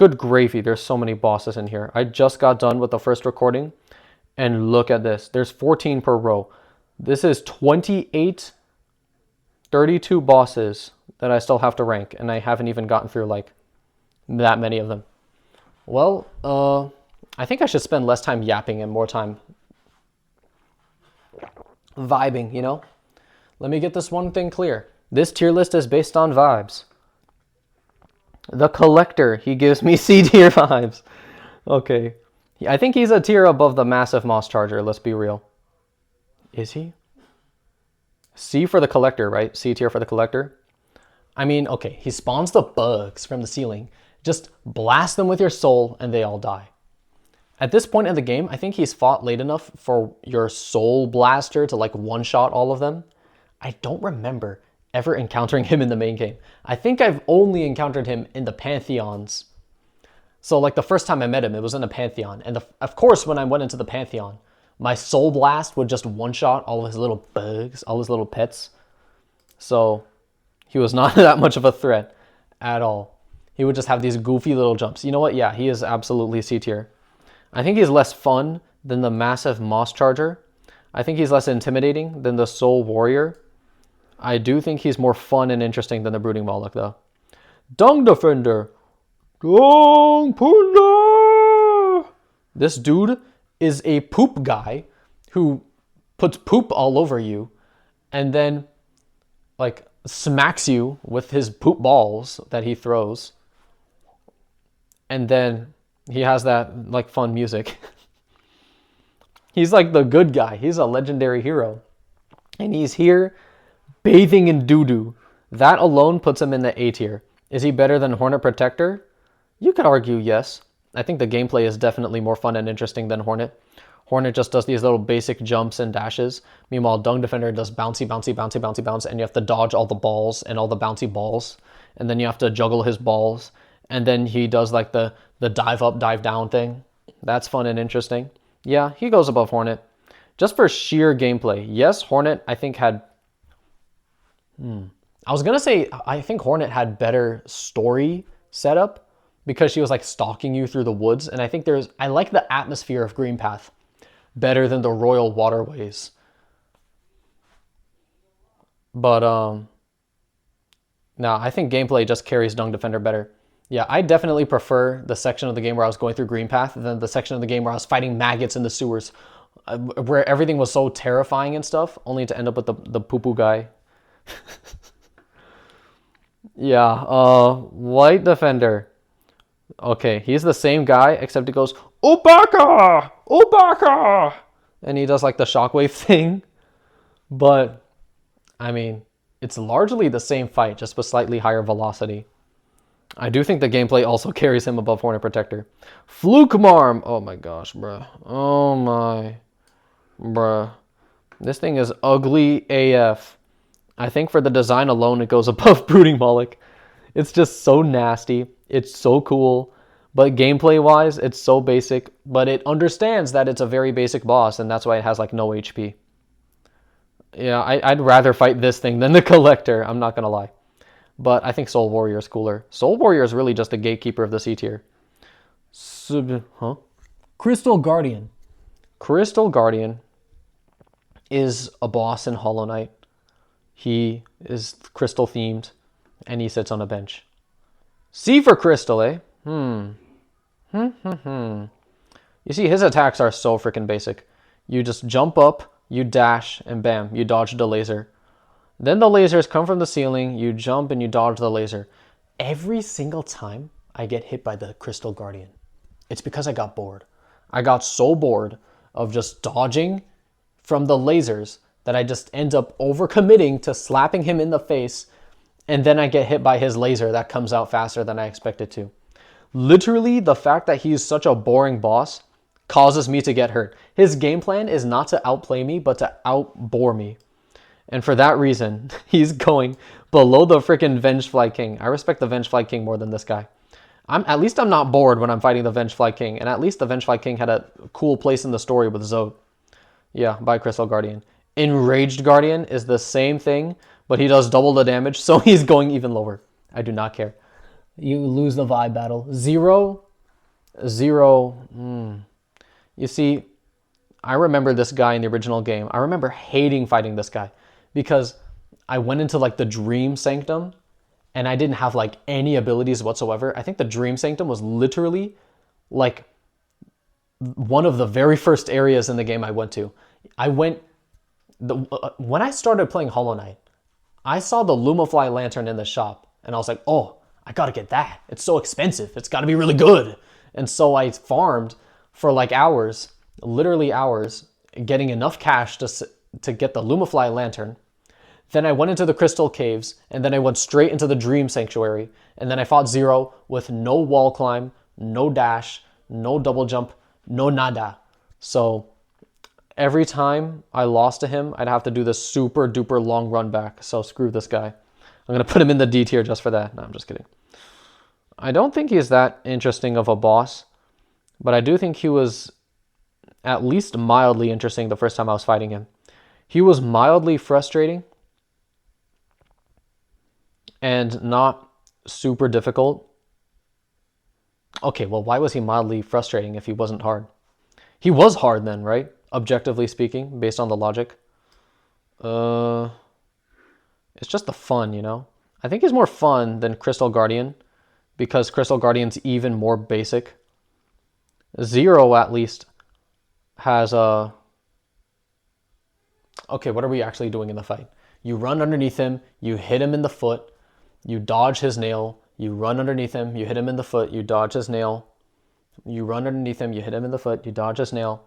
Good gravy, there's so many bosses in here. I just got done with the first recording, and look at this. There's 14 per row. This is 28, 32 bosses that I still have to rank, and I haven't even gotten through, like, that many of them. Well, I think I should spend less time yapping and more time vibing, you know? Let me get this one thing clear. This tier list is based on vibes. The Collector, he gives me C tier vibes. Okay. I think he's a tier above the massive Moss Charger, let's be real. Is he? C for the Collector, right? C tier for the Collector. I mean, okay, he spawns the bugs from the ceiling. Just blast them with your soul and they all die. At this point in the game, I think he's fought late enough for your soul blaster to like one-shot all of them. I don't remember ever encountering him in the main game. I think I've only encountered him in the Pantheons. So like the first time I met him, it was in a Pantheon. And of course, when I went into the Pantheon, my soul blast would just one-shot all of his little bugs, all his little pets. So he was not that much of a threat at all. He would just have these goofy little jumps. You know what? Yeah, he is absolutely C tier. I think he's less fun than the massive Moss Charger. I think he's less intimidating than the Soul Warrior. I do think he's more fun and interesting than the Brooding Moloch, though. Dung Defender. Dung Punda. This dude is a poop guy who puts poop all over you and then, like, smacks you with his poop balls that he throws. And then he has that, like, fun music. He's like the good guy. He's a legendary hero. And he's here bathing in doo-doo. That alone puts him in the A tier. Is he better than Hornet Protector? You could argue yes. I think the gameplay is definitely more fun and interesting than Hornet. Hornet just does these little basic jumps and dashes. Meanwhile, Dung Defender does bouncy, bouncy, bouncy, bouncy, bounce, and you have to dodge all the balls and all the bouncy balls. And then you have to juggle his balls. And then he does like the dive up, dive down thing. That's fun and interesting. Yeah, he goes above Hornet. Just for sheer gameplay. Yes, Hornet, I think, had... I was going to say, I think Hornet had better story setup because she was like stalking you through the woods. And I think I like the atmosphere of Green Path better than the Royal Waterways. But, no, I think gameplay just carries Dung Defender better. Yeah, I definitely prefer the section of the game where I was going through Green Path than the section of the game where I was fighting maggots in the sewers, where everything was so terrifying and stuff, only to end up with the poo-poo guy. Yeah, White Defender. Okay, he's the same guy, except he goes, Ubaka! Ubaka! And he does like the shockwave thing. But, I mean, it's largely the same fight, just with slightly higher velocity. I do think the gameplay also carries him above Hornet Protector. Fluke Marm! Oh my gosh, bruh. Oh my. Bruh. This thing is ugly AF. I think for the design alone, it goes above Brooding Moloch. It's just so nasty. It's so cool. But gameplay-wise, it's so basic. But it understands that it's a very basic boss, and that's why it has, like, no HP. Yeah, I'd rather fight this thing than the Collector. I'm not going to lie. But I think Soul Warrior is cooler. Soul Warrior is really just a gatekeeper of the C tier. Crystal Guardian. Crystal Guardian is a boss in Hollow Knight. He is crystal themed, and he sits on a bench. C for Crystal, eh? You see, his attacks are so freaking basic. You just jump up, you dash, and bam, you dodge the laser. Then the lasers come from the ceiling, you jump and you dodge the laser. Every single time I get hit by the Crystal Guardian, it's because I got bored. I got so bored of just dodging from the lasers that I just end up overcommitting to slapping him in the face, and then I get hit by his laser that comes out faster than I expected to. Literally, the fact that he's such a boring boss causes me to get hurt. His game plan is not to outplay me, but to outbore me. And for that reason, he's going below the freaking Vengefly King. I respect the Vengefly King more than this guy. At least I'm not bored when I'm fighting the Vengefly King, and at least the Vengefly King had a cool place in the story with Zod. Yeah, by Crystal Guardian. Enraged Guardian is the same thing, but he does double the damage, so he's going even lower. I do not care. You lose the vibe battle. Zero. You see, I remember this guy in the original game. I remember hating fighting this guy because I went into like the Dream Sanctum and I didn't have like any abilities whatsoever. I think the Dream Sanctum was literally like one of the very first areas in the game I went to. When I started playing Hollow Knight, I saw the Lumafly lantern in the shop and I was like, oh, I gotta get that. It's so expensive. It's gotta be really good. And so I farmed for like hours, literally hours, getting enough cash to get the Lumafly lantern. Then I went into the Crystal Caves, and then I went straight into the Dream Sanctuary, and then I fought Zero with no wall climb, no dash, no double jump, no nada. So every time I lost to him, I'd have to do this super duper long run back. So screw this guy. I'm gonna put him in the D tier just for that. No, I'm just kidding. I don't think he's that interesting of a boss, but I do think he was at least mildly interesting the first time I was fighting him. He was mildly frustrating and not super difficult. Okay, well, why was he mildly frustrating if he wasn't hard? He was hard then, right? Objectively speaking, based on the logic. It's just the fun, you know? I think he's more fun than Crystal Guardian because Crystal Guardian's even more basic. Zero, at least, has a... Okay, what are we actually doing in the fight? You run underneath him, you hit him in the foot, you dodge his nail, you run underneath him, you hit him in the foot, you dodge his nail, you run underneath him, you hit him in the foot, you dodge his nail.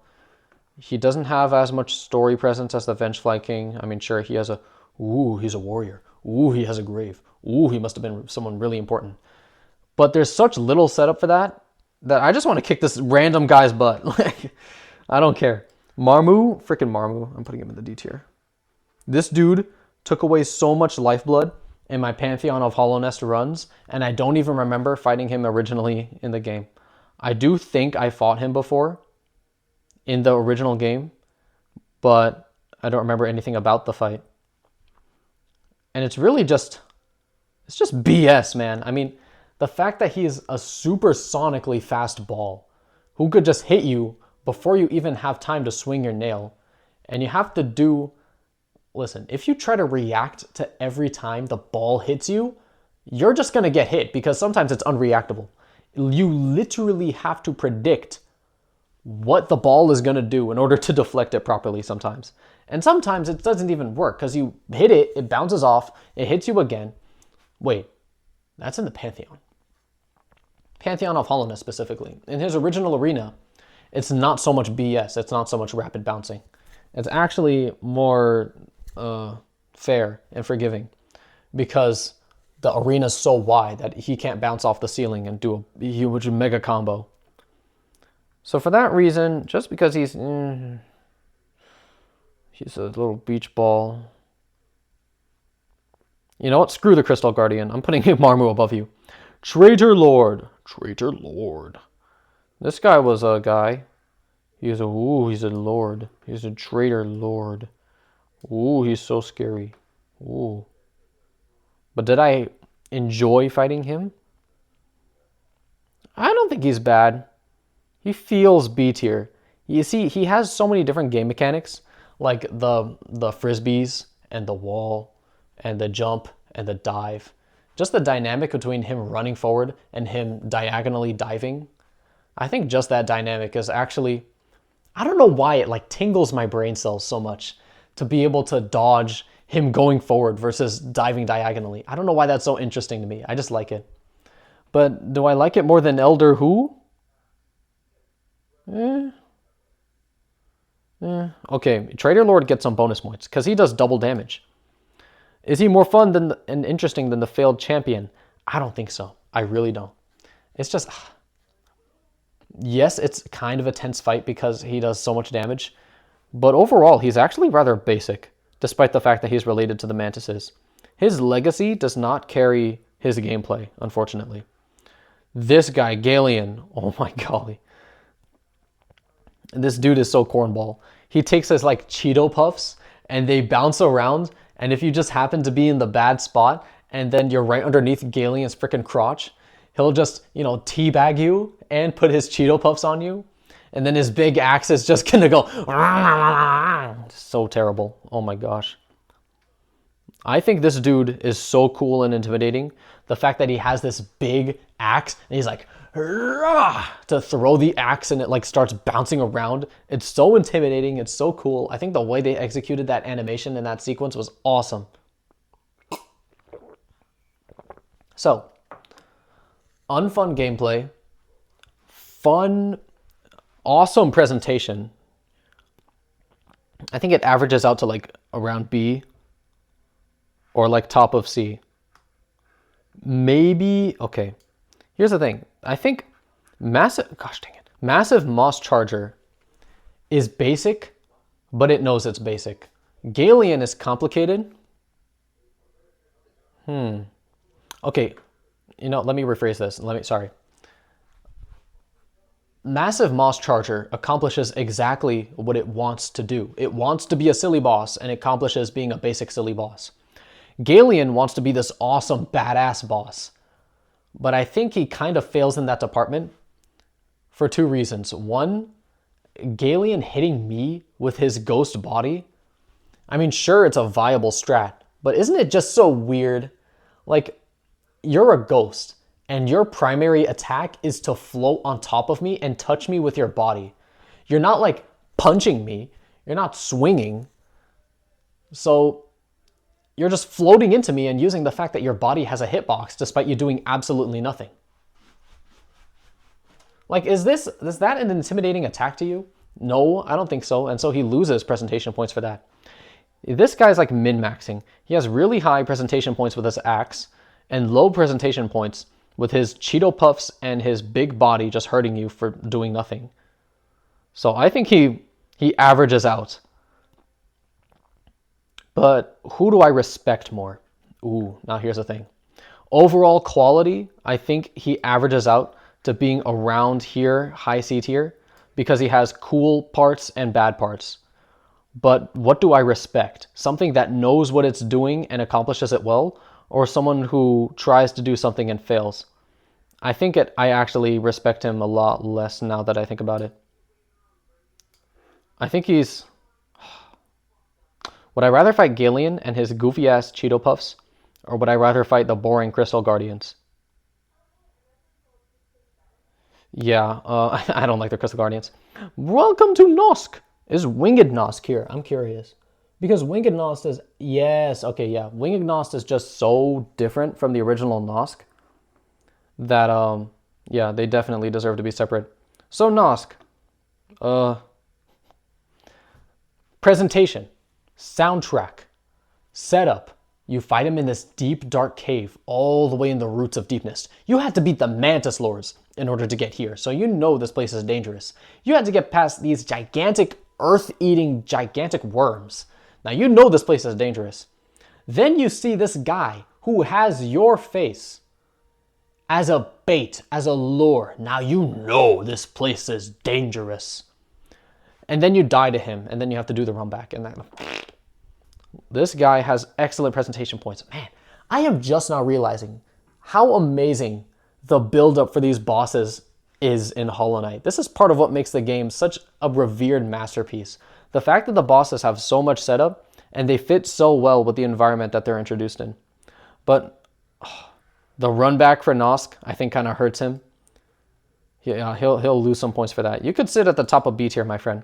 He doesn't have as much story presence as the Vengefly King. I mean, sure, he has a, ooh, he's a warrior. Ooh, he has a grave. Ooh, he must have been someone really important. But there's such little setup for that I just want to kick this random guy's butt. Like, I don't care. Marmu, freaking Marmu. I'm putting him in the D tier. This dude took away so much lifeblood in my Pantheon of Hallownest runs, and I don't even remember fighting him originally in the game. I do think I fought him before in the original game, but I don't remember anything about the fight. And it's really just BS, man. I mean, the fact that he is a supersonically fast ball who could just hit you before you even have time to swing your nail, and you have to do... Listen, if you try to react to every time the ball hits you, you're just going to get hit because sometimes it's unreactable. You literally have to predict what the ball is going to do in order to deflect it properly sometimes. And sometimes it doesn't even work because you hit it, it bounces off, it hits you again. Wait, that's in the Pantheon. Pantheon of Hallownest specifically. In his original arena, it's not so much BS, it's not so much rapid bouncing. It's actually more fair and forgiving because the arena's so wide that he can't bounce off the ceiling and do a huge mega combo. So for that reason, just because he's a little beach ball. You know what? Screw the Crystal Guardian. I'm putting Marmu above you. Traitor Lord. Traitor Lord. This guy was a guy. He's a lord. He's a traitor lord. Ooh, he's so scary. Ooh. But did I enjoy fighting him? I don't think he's bad. He feels B tier. You see, he has so many different game mechanics, like the frisbees and the wall and the jump and the dive. Just the dynamic between him running forward and him diagonally diving. I think just that dynamic is actually... I don't know why it like tingles my brain cells so much to be able to dodge him going forward versus diving diagonally. I don't know why that's so interesting to me. I just like it. But do I like it more than Elder Who? Okay, Traitor Lord gets some bonus points because he does double damage. Is he more fun and interesting than the failed champion? I don't think so. I really don't. It's just... Yes, it's kind of a tense fight because he does so much damage, but overall, he's actually rather basic, despite the fact that he's related to the Mantises. His legacy does not carry his gameplay, unfortunately. This guy, Galeon, oh my golly. This dude is so cornball. He takes his like Cheeto Puffs, and they bounce around, and if you just happen to be in the bad spot, and then you're right underneath Galeon's freaking crotch, He'll just, teabag you and put his Cheeto Puffs on you. And then his big axe is just gonna go. So terrible. Oh my gosh. I think this dude is so cool and intimidating. The fact that he has this big axe and he's like, "Rah!" to throw the axe and it like starts bouncing around. It's so intimidating. It's so cool. I think the way they executed that animation in that sequence was awesome. So, unfun gameplay, fun, awesome presentation. I think it averages out to like around B or like top of C. Maybe, okay. Here's the thing. I think Massive Moss Charger is basic, but it knows it's basic. Galien is complicated. Okay, let me rephrase this. Sorry. Massive Moss Charger accomplishes exactly what it wants to do. It wants to be a silly boss, and it accomplishes being a basic silly boss. Galien wants to be this awesome, badass boss. But I think he kind of fails in that department for two reasons. One, Galien hitting me with his ghost body. I mean, sure, it's a viable strat, but isn't it just so weird? Like, you're a ghost, and your primary attack is to float on top of me and touch me with your body. You're not like punching me. You're not swinging. So you're just floating into me and using the fact that your body has a hitbox despite you doing absolutely nothing. Like, is that an intimidating attack to you? No, I don't think so. And so he loses presentation points for that. This guy's like min-maxing. He has really high presentation points with his axe and low presentation points with his Cheeto Puffs and his big body just hurting you for doing nothing. So I think he averages out. But who do I respect more? Ooh, now here's the thing. Overall quality, I think he averages out to being around here, high C tier, because he has cool parts and bad parts. But what do I respect? Something that knows what it's doing and accomplishes it well, or someone who tries to do something and fails? I think I actually respect him a lot less now that I think about it. I think he's... Would I rather fight Galien and his goofy-ass Cheeto Puffs, or would I rather fight the boring Crystal Guardians? Yeah, I don't like the Crystal Guardians. Welcome to Nosk! Is Winged Nosk here? I'm curious. Because Winged Nosk is... Yes, okay, yeah. Winged Nosk is just so different from the original Nosk that, yeah, they definitely deserve to be separate. So, Nosk. Presentation. Soundtrack. Setup. You fight him in this deep, dark cave, all the way in the roots of deepness. You had to beat the Mantis Lords in order to get here, so you know this place is dangerous. You had to get past these gigantic, earth-eating, gigantic worms. Now you know this place is dangerous. Then you see this guy who has your face as a bait, as a lure. Now you know this place is dangerous. And then you die to him, and then you have to do the run back. And then, this guy has excellent presentation points. Man, I am just now realizing how amazing the build-up for these bosses is in Hollow Knight. This is part of what makes the game such a revered masterpiece. The fact that the bosses have so much setup, and they fit so well with the environment that they're introduced in. But the run back for Nosk, I think, kind of hurts him. Yeah, he'll lose some points for that. You could sit at the top of B tier, my friend.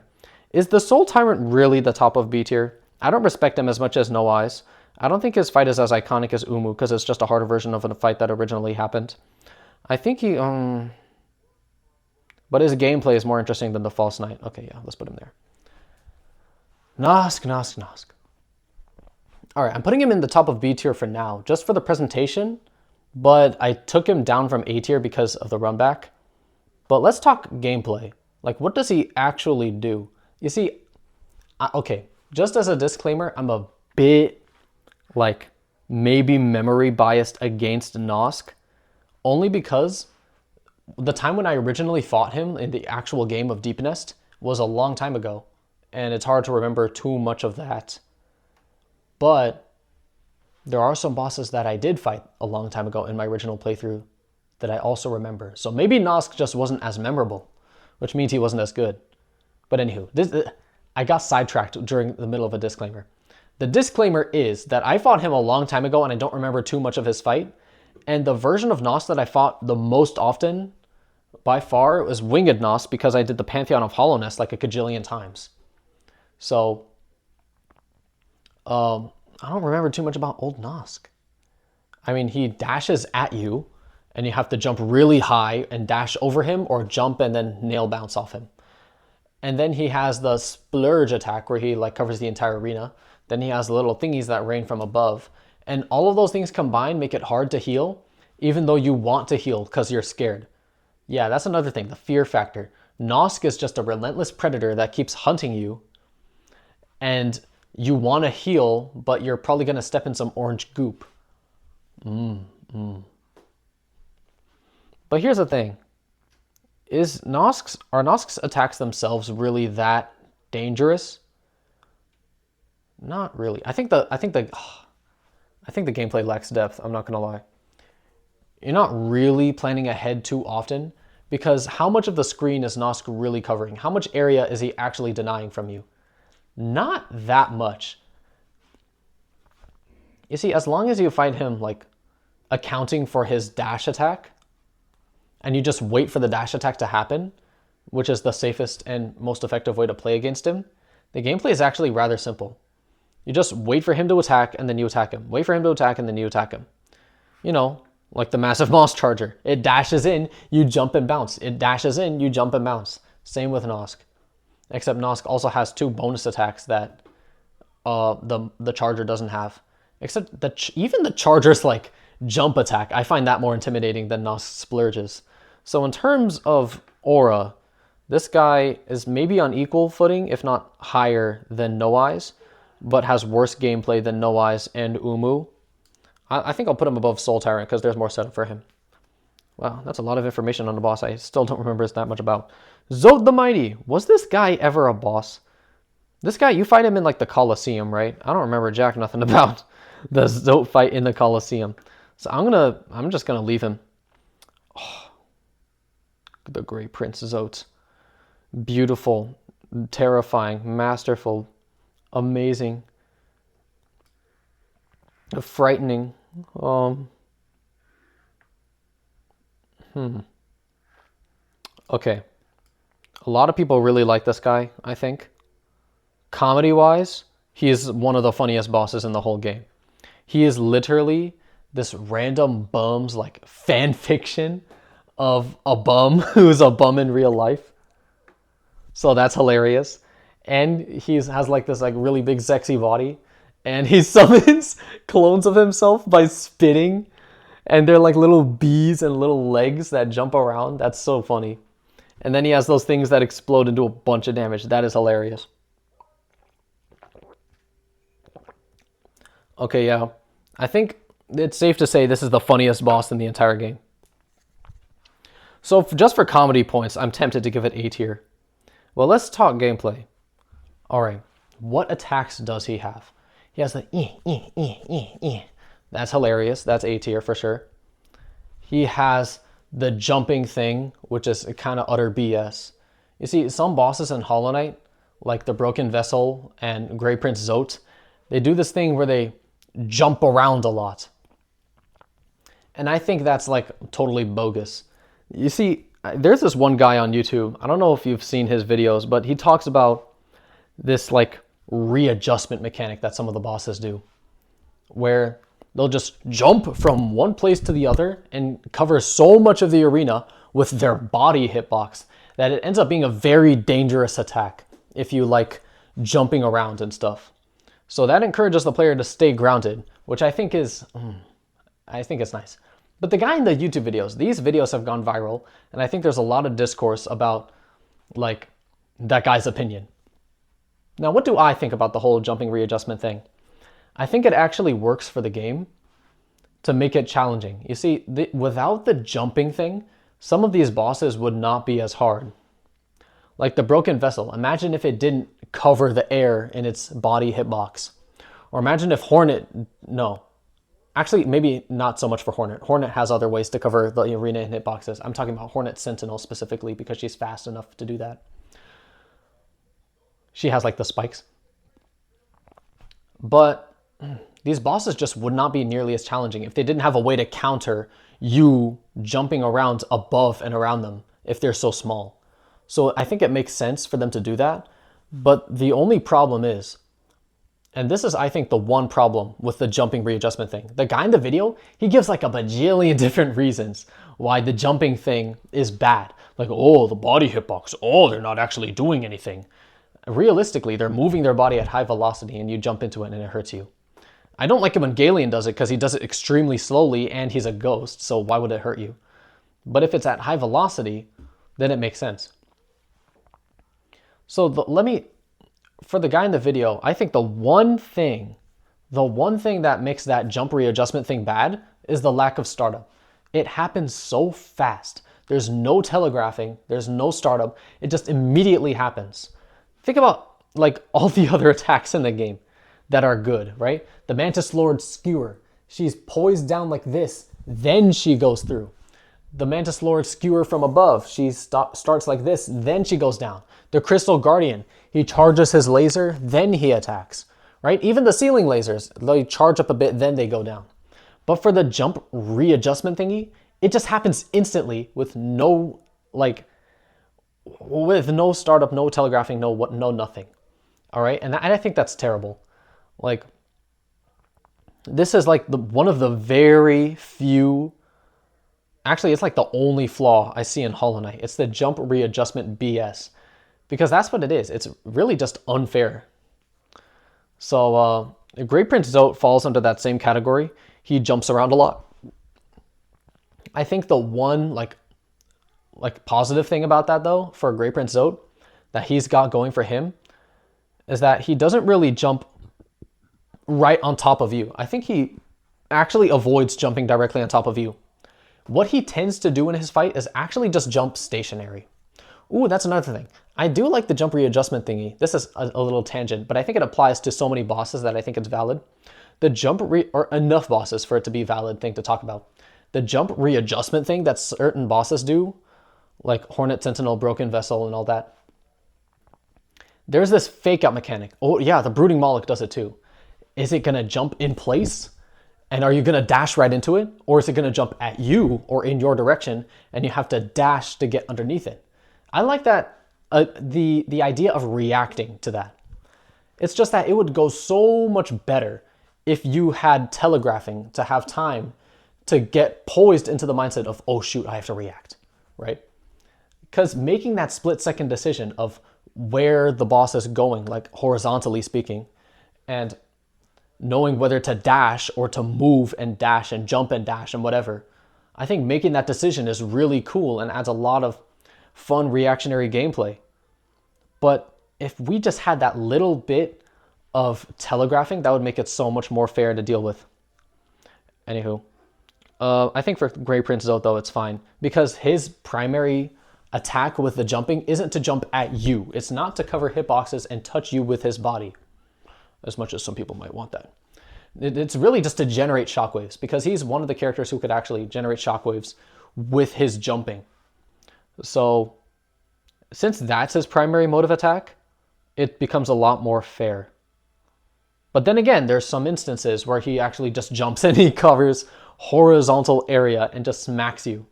Is the Soul Tyrant really the top of B tier? I don't respect him as much as No Eyes. I don't think his fight is as iconic as Umu, because it's just a harder version of a fight that originally happened. I think he... But his gameplay is more interesting than the False Knight. Okay, yeah, let's put him there. Nosk, Nosk, Nosk. Alright, I'm putting him in the top of B tier for now, just for the presentation, but I took him down from A tier because of the run back. But let's talk gameplay. Like, what does he actually do? You see, okay, just as a disclaimer, I'm a bit, like, maybe memory biased against Nosk, only because the time when I originally fought him in the actual game of Deep Nest was a long time ago, and it's hard to remember too much of that. But there are some bosses that I did fight a long time ago in my original playthrough that I also remember. So maybe Nosk just wasn't as memorable, which means he wasn't as good. But anywho, I got sidetracked during the middle of a disclaimer. The disclaimer is that I fought him a long time ago and I don't remember too much of his fight. And the version of Nosk that I fought the most often, by far, was Winged Nosk because I did the Pantheon of Hollowness like a gajillion times. So, I don't remember too much about old Nosk. I mean, he dashes at you and you have to jump really high and dash over him or jump and then nail bounce off him. And then he has the splurge attack where he like covers the entire arena. Then he has the little thingies that rain from above. And all of those things combined make it hard to heal, even though you want to heal because you're scared. Yeah, that's another thing, the fear factor. Nosk is just a relentless predator that keeps hunting you. And you want to heal, but you're probably going to step in some orange goop. But here's the thing. Are Nosk's attacks themselves really that dangerous? Not really. I think the gameplay lacks depth, I'm not gonna lie. You're not really planning ahead too often because how much of the screen is Nosk really covering? How much area is he actually denying from you? Not that much. You see, as long as you fight him like accounting for his dash attack and you just wait for the dash attack to happen, which is the safest and most effective way to play against him, the gameplay is actually rather simple. You just wait for him to attack and then you attack him. Wait for him to attack and then you attack him. You know, like the massive Moss Charger. It dashes in, you jump and bounce. It dashes in, you jump and bounce. Same with Nosk. Except Nosk also has 2 bonus attacks that the Charger doesn't have. Except even the Charger's like jump attack, I find that more intimidating than Nosk's splurges. So in terms of aura, this guy is maybe on equal footing, if not higher than No Eyes, but has worse gameplay than No Eyes and Umu. I think I'll put him above Soul Tyrant because there's more setup for him. Wow, that's a lot of information on the boss I still don't remember that much about. Zote the Mighty. Was this guy ever a boss? This guy, you fight him in like the Colosseum, right? I don't remember jack nothing about the Zote fight in the Colosseum. So I'm just gonna leave him. Oh, the Great Prince Zote. Beautiful, terrifying, masterful, amazing, frightening. Okay. A lot of people really like this guy, I think. Comedy-wise, he is one of the funniest bosses in the whole game. He is literally this random bum's like fan fiction of a bum who's a bum in real life. So that's hilarious. And he has like this like really big sexy body. And he summons clones of himself by spitting. And they're like little bees and little legs that jump around. That's so funny. And then he has those things that explode into a bunch of damage. That is hilarious. Okay, yeah. I think it's safe to say this is the funniest boss in the entire game. So just for comedy points, I'm tempted to give it A tier. Well, let's talk gameplay. All right, what attacks does he have? He has the That's hilarious. That's A tier for sure. He has the jumping thing, which is kind of utter BS. You see, some bosses in Hollow Knight, like the Broken Vessel and Great Prince Zote, they do this thing where they jump around a lot. And I think that's like totally bogus. You see, there's this one guy on YouTube, I don't know if you've seen his videos, but he talks about this like readjustment mechanic that some of the bosses do, where they'll just jump from one place to the other and cover so much of the arena with their body hitbox that it ends up being a very dangerous attack if you like jumping around and stuff. So that encourages the player to stay grounded, which I think is nice. But the guy in the YouTube videos, these videos have gone viral, and I think there's a lot of discourse about like that guy's opinion. Now, what do I think about the whole jumping readjustment thing? I think it actually works for the game to make it challenging. You see, without the jumping thing, some of these bosses would not be as hard. Like the Broken Vessel, imagine if it didn't cover the air in its body hitbox. Or imagine if Actually, maybe not so much for Hornet. Hornet has other ways to cover the arena and hitboxes. I'm talking about Hornet Sentinel specifically because she's fast enough to do that. She has like the spikes. But these bosses just would not be nearly as challenging if they didn't have a way to counter you jumping around above and around them if they're so small. So I think it makes sense for them to do that. But the only problem is, and this is, I think, the one problem with the jumping readjustment thing. The guy in the video, he gives like a bajillion different reasons why the jumping thing is bad. Like, oh, the body hitbox. Oh, they're not actually doing anything. Realistically, they're moving their body at high velocity and you jump into it and it hurts you. I don't like it when Galeon does it because he does it extremely slowly and he's a ghost, so why would it hurt you? But if it's at high velocity, then it makes sense. So for the guy in the video, I think the one thing that makes that jump readjustment thing bad is the lack of startup. It happens so fast. There's no telegraphing, there's no startup. It just immediately happens. Think about like all the other attacks in the game that are good, right? The Mantis Lord Skewer, she's poised down like this, then she goes through. The Mantis Lord Skewer from above, she starts like this, then she goes down. The Crystal Guardian, he charges his laser, then he attacks, right? Even the ceiling lasers, they charge up a bit, then they go down. But for the jump readjustment thingy, it just happens instantly with no startup, no telegraphing, no nothing. All right, and I think that's terrible. Like, this is like one of the very few. Actually, it's like the only flaw I see in Hollow Knight. It's the jump readjustment BS, because that's what it is. It's really just unfair. So, Great Prince Zote falls under that same category. He jumps around a lot. I think the one like positive thing about that though, for Great Prince Zote, that he's got going for him, is that he doesn't really jump right on top of you. I think he actually avoids jumping directly on top of you. What he tends to do in his fight is actually just jump stationary. Ooh, that's another thing. I do like the jump readjustment thingy. This is a little tangent, but I think it applies to so many bosses that I think it's valid. The jump or enough bosses for it to be a valid thing to talk about. The jump readjustment thing that certain bosses do, like Hornet Sentinel, Broken Vessel, and all that. There's this fake out mechanic. Oh yeah, the Brooding Moloch does it too. Is it gonna jump in place? And are you gonna dash right into it? Or is it gonna jump at you or in your direction and you have to dash to get underneath it? I like that, the idea of reacting to that. It's just that it would go so much better if you had telegraphing to have time to get poised into the mindset of, oh shoot, I have to react, right? Because making that split-second decision of where the boss is going, like horizontally speaking, and knowing whether to dash or to move and dash and jump and dash and whatever, I think making that decision is really cool and adds a lot of fun reactionary gameplay. But if we just had that little bit of telegraphing, that would make it so much more fair to deal with. Anywho, I think for Great Prince Zote though, it's fine because his primary attack with the jumping isn't to jump at you. It's not to cover hitboxes and touch you with his body, as much as some people might want that. It's really just to generate shockwaves because he's one of the characters who could actually generate shockwaves with his jumping. So since that's his primary mode of attack, it becomes a lot more fair. But then again, there's some instances where he actually just jumps and he covers horizontal area and just smacks you,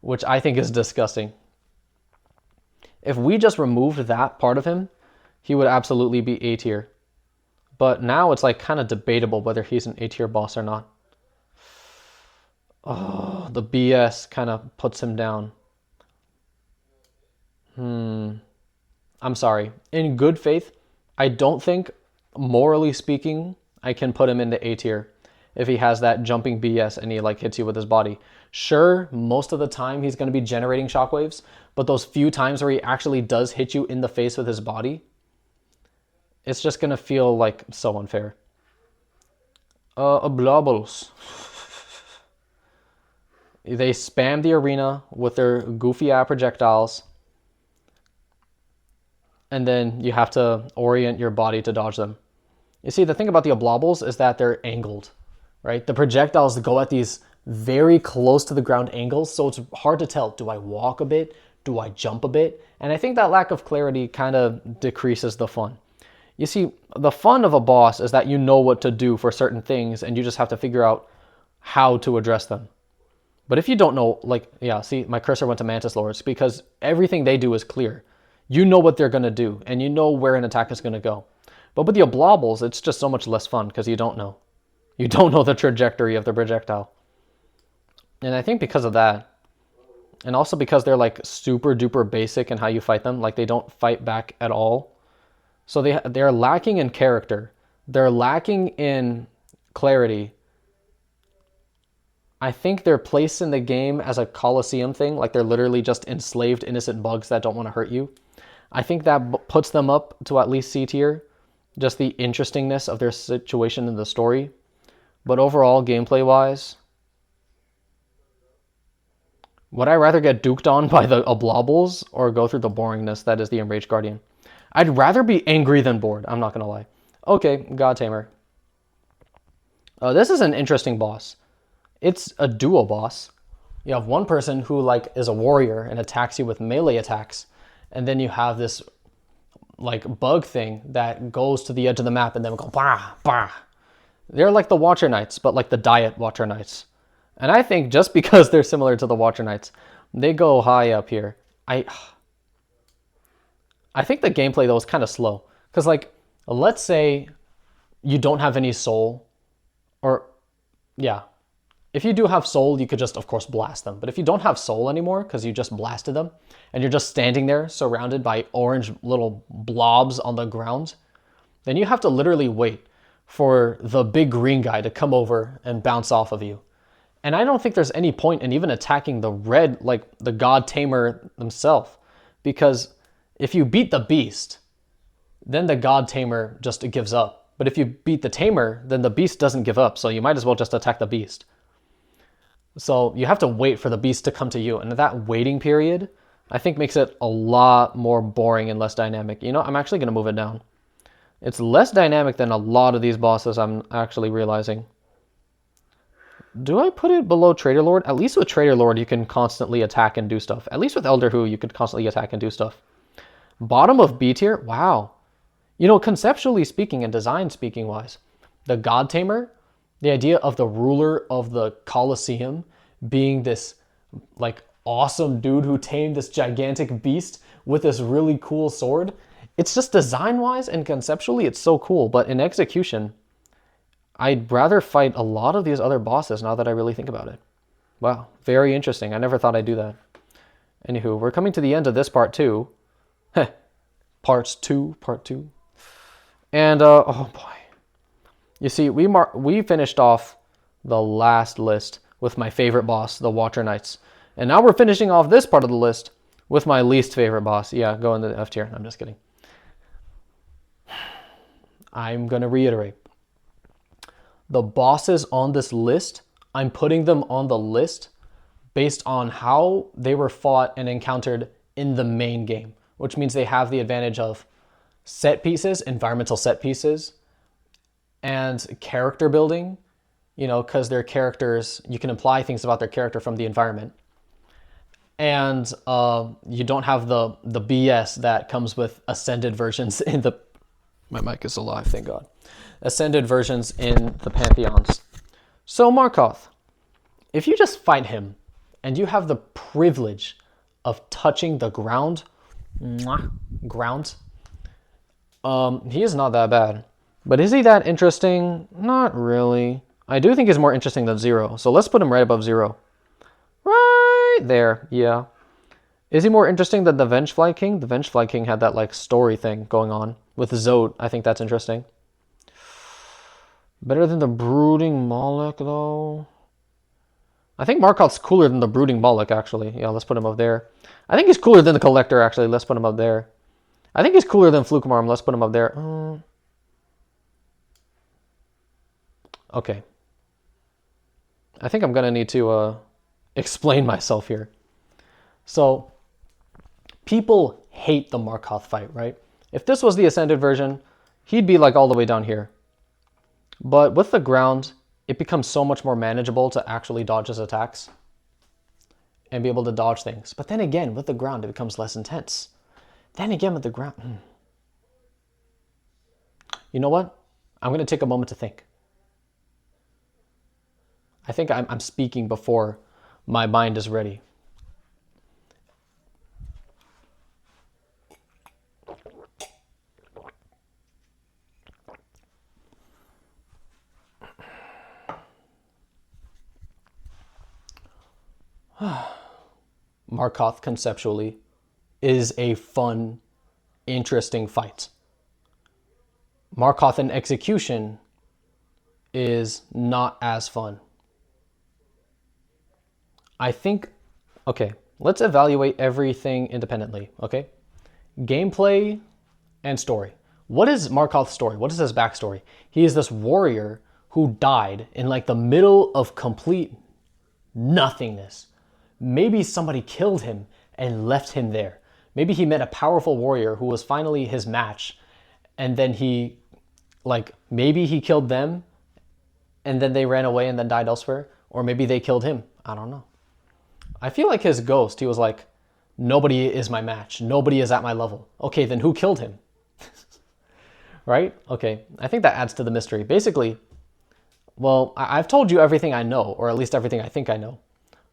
which I think is disgusting. If we just removed that part of him, he would absolutely be A tier. But now it's like kind of debatable whether he's an A tier boss or not. Oh, the BS kind of puts him down. I'm sorry. In good faith, I don't think, morally speaking, I can put him into A tier if he has that jumping BS and he like hits you with his body. Sure, most of the time he's going to be generating shockwaves, but those few times where he actually does hit you in the face with his body, it's just going to feel like so unfair. Oblables. They spam the arena with their goofy projectiles, and then you have to orient your body to dodge them. You see, the thing about the Oblables is that they're angled, right? The projectiles go at these very close to the ground angles, so it's hard to tell. Do I walk a bit? Do I jump a bit? And I think that lack of clarity kind of decreases the fun. You see, the fun of a boss is that you know what to do for certain things and you just have to figure out how to address them. But if you don't know, like, yeah, see, my cursor went to Mantis Lords because everything they do is clear. You know what they're going to do and you know where an attack is going to go. But with the Oblobbles, it's just so much less fun because you don't know. You don't know the trajectory of the projectile. And I think because of that, and also because they're like super duper basic in how you fight them, like they don't fight back at all. So they're lacking in character. They're lacking in clarity. I think they're placed in the game as a Colosseum thing, like they're literally just enslaved innocent bugs that don't want to hurt you. I think that puts them up to at least C tier, just the interestingness of their situation in the story. But overall, gameplay-wise, would I rather get duked on by the Oblobbles or go through the boringness that is the Enraged Guardian? I'd rather be angry than bored, I'm not going to lie. Okay, God Tamer. This is an interesting boss. It's a duo boss. You have one person who like is a warrior and attacks you with melee attacks, and then you have this like bug thing that goes to the edge of the map and then go bah bah. They're like the Watcher Knights, but like the Diet Watcher Knights. And I think just because they're similar to the Watcher Knights, they go high up here. I think the gameplay though is kind of slow. Because like, let's say you don't have any soul, or yeah. If you do have soul, you could just, of course, blast them. But if you don't have soul anymore, because you just blasted them, and you're just standing there surrounded by orange little blobs on the ground, then you have to literally wait for the big green guy to come over and bounce off of you. And I don't think there's any point in even attacking the red, like the God Tamer themselves. Because if you beat the beast, then the God Tamer just gives up. But if you beat the Tamer, then the beast doesn't give up. So you might as well just attack the beast. So you have to wait for the beast to come to you. And that waiting period, I think makes it a lot more boring and less dynamic. You know, I'm actually going to move it down. It's less dynamic than a lot of these bosses, I'm actually realizing. Do I put it below Trader Lord? At least with Trader Lord, you can constantly attack and do stuff. At least with Elder Hu, you could constantly attack and do stuff. Bottom of B tier? Wow. You know, conceptually speaking and design speaking wise, the God Tamer, the idea of the ruler of the Colosseum being this like awesome dude who tamed this gigantic beast with this really cool sword. It's just design wise and conceptually, it's so cool. But in execution, I'd rather fight a lot of these other bosses now that I really think about it. Wow, very interesting. I never thought I'd do that. Anywho, we're coming to the end of this part too. Part two. And, oh boy. You see, we finished off the last list with my favorite boss, the Watcher Knights. And now we're finishing off this part of the list with my least favorite boss. Yeah, go into the F tier. I'm just kidding. I'm going to reiterate. The bosses on this list, I'm putting them on the list based on how they were fought and encountered in the main game, which means they have the advantage of set pieces, environmental set pieces, and character building, you know, because their characters, you can imply things about their character from the environment. And you don't have the BS that comes with ascended versions in the... My mic is alive, thank God. Ascended versions in the Pantheons. So Markoth, if you just fight him and you have the privilege of touching the ground, he is not that bad. But is he that interesting? Not really. I do think he's more interesting than Zero. So let's put him right above Zero. Right there, yeah. Is he more interesting than the Vengefly King? The Vengefly King had that like story thing going on. With Zote, I think that's interesting. Better than the Brooding Moloch though? I think Markoth's cooler than the Brooding Moloch actually. Yeah, let's put him up there. I think he's cooler than the Collector actually. Let's put him up there. I think he's cooler than Flukemarm. Let's put him up there. Okay. I think I'm going to need to explain myself here. So, people hate the Markoth fight, right? If this was the Ascended version, he'd be like all the way down here. But with the ground, it becomes so much more manageable to actually dodge his attacks and be able to dodge things. But then again, with the ground, it becomes less intense. Then again, with the ground, you know what? I'm going to take a moment to think. I think I'm speaking before my mind is ready. Markoth conceptually is a fun, interesting fight. Markoth in execution is not as fun. I think, okay, let's evaluate everything independently, okay? Gameplay and story. What is Markoth's story? What is his backstory? He is this warrior who died in like the middle of complete nothingness. Maybe somebody killed him and left him there. Maybe he met a powerful warrior who was finally his match, and then he, like, maybe he killed them and then they ran away and then died elsewhere, or maybe they killed him. I don't know. I feel like his ghost, he was like, nobody is my match. Nobody is at my level. Okay, then who killed him? Right? Okay, I think that adds to the mystery. Basically, well, I've told you everything I know, or at least everything I think I know.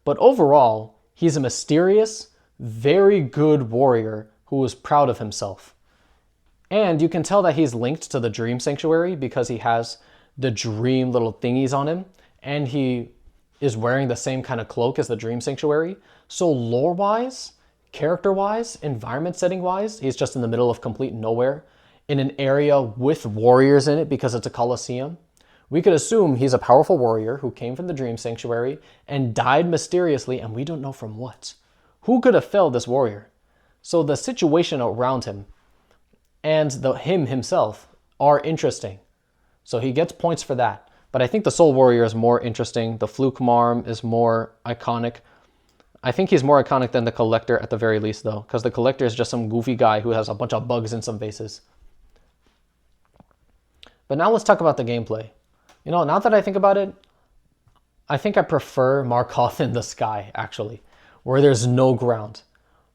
But overall, he's a mysterious, very good warrior who is proud of himself. And you can tell that he's linked to the Dream Sanctuary because he has the dream little thingies on him, and he is wearing the same kind of cloak as the Dream Sanctuary. So lore-wise, character-wise, environment setting-wise, he's just in the middle of complete nowhere in an area with warriors in it because it's a coliseum. We could assume he's a powerful warrior who came from the Dream Sanctuary and died mysteriously, and we don't know from what. Who could have felled this warrior? So the situation around him and him himself are interesting. So he gets points for that. But I think the Soul Warrior is more interesting. The Fluke Marm is more iconic. I think he's more iconic than the Collector at the very least, though, because the Collector is just some goofy guy who has a bunch of bugs in some vases. But now let's talk about the gameplay. You know, now that I think about it, I think I prefer Markoth in the sky, actually, where there's no ground.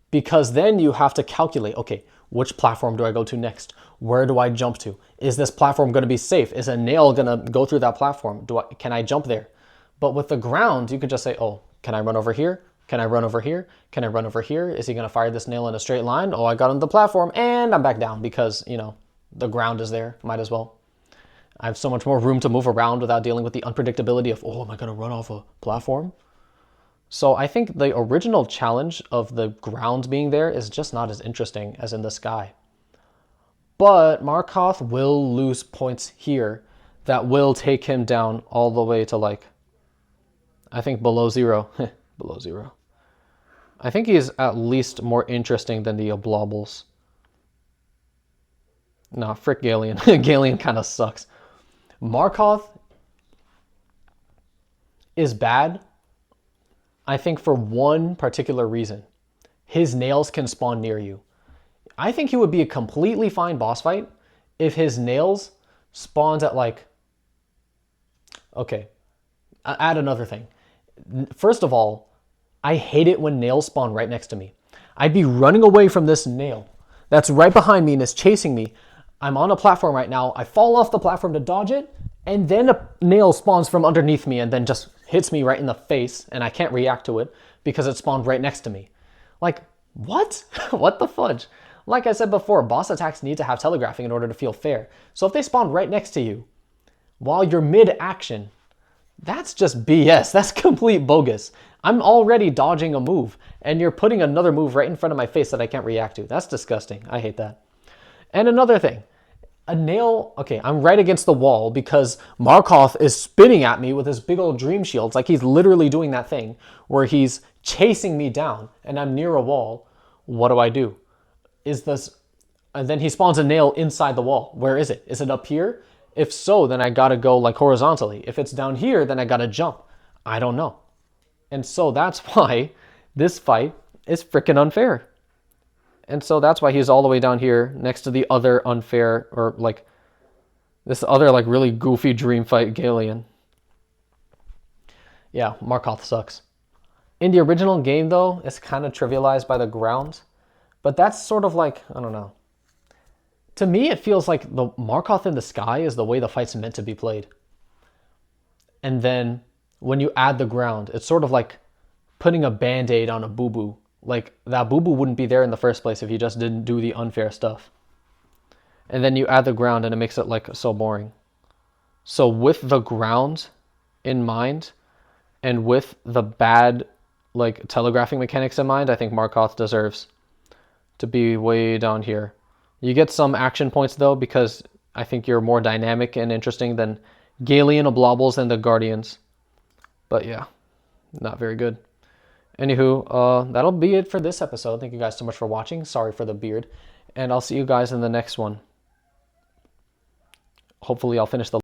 Because then you have to calculate, okay, which platform do I go to next? Where do I jump to? Is this platform going to be safe? Is a nail going to go through that platform? Can I jump there? But with the ground, you could just say, oh, can I run over here? Can I run over here? Can I run over here? Is he going to fire this nail in a straight line? Oh, I got on the platform and I'm back down because, you know, the ground is there. Might as well. I have so much more room to move around without dealing with the unpredictability of, oh, am I going to run off a platform? So I think the original challenge of the ground being there is just not as interesting as in the sky. But Markoth will lose points here that will take him down all the way to, like, I think below zero. Below zero. I think he's at least more interesting than the Oblobbles. Nah, frick Galien. Galien kind of sucks. Markoth is bad, I think, for one particular reason. His nails can spawn near you. I think he would be a completely fine boss fight if his nails spawns at, like... Okay, add another thing. First of all, I hate it when nails spawn right next to me. I'd be running away from this nail that's right behind me and is chasing me. I'm on a platform right now. I fall off the platform to dodge it, and then a nail spawns from underneath me and then just hits me right in the face, and I can't react to it because it spawned right next to me. Like, what? What the fudge? Like I said before, boss attacks need to have telegraphing in order to feel fair. So if they spawn right next to you while you're mid-action, that's just BS. That's complete bogus. I'm already dodging a move, and you're putting another move right in front of my face that I can't react to. That's disgusting. I hate that. And another thing, a nail, okay, I'm right against the wall because Markoth is spinning at me with his big old dream shields, like he's literally doing that thing where he's chasing me down and I'm near a wall. What do? Is this, and then he spawns a nail inside the wall. Where is it? Is it up here? If so, then I gotta go like horizontally. If it's down here, then I gotta jump. I don't know. And so that's why this fight is freaking unfair. And so that's why he's all the way down here next to the other unfair, or like this other like really goofy dream fight Galien. Yeah, Markoth sucks. In the original game, though, it's kind of trivialized by the ground. But that's sort of like, I don't know. To me, it feels like the Markoth in the sky is the way the fight's meant to be played. And then when you add the ground, it's sort of like putting a band-aid on a boo-boo. Like, that boo-boo wouldn't be there in the first place if you just didn't do the unfair stuff. And then you add the ground and it makes it like so boring. So with the ground in mind, and with the bad like telegraphing mechanics in mind, I think Markoth deserves to be way down here. You get some action points though, because I think you're more dynamic and interesting than Galian Oblobles and the Guardians. But yeah, not very good. Anywho, that'll be it for this episode. Thank you guys so much for watching. Sorry for the beard. And I'll see you guys in the next one. Hopefully I'll finish the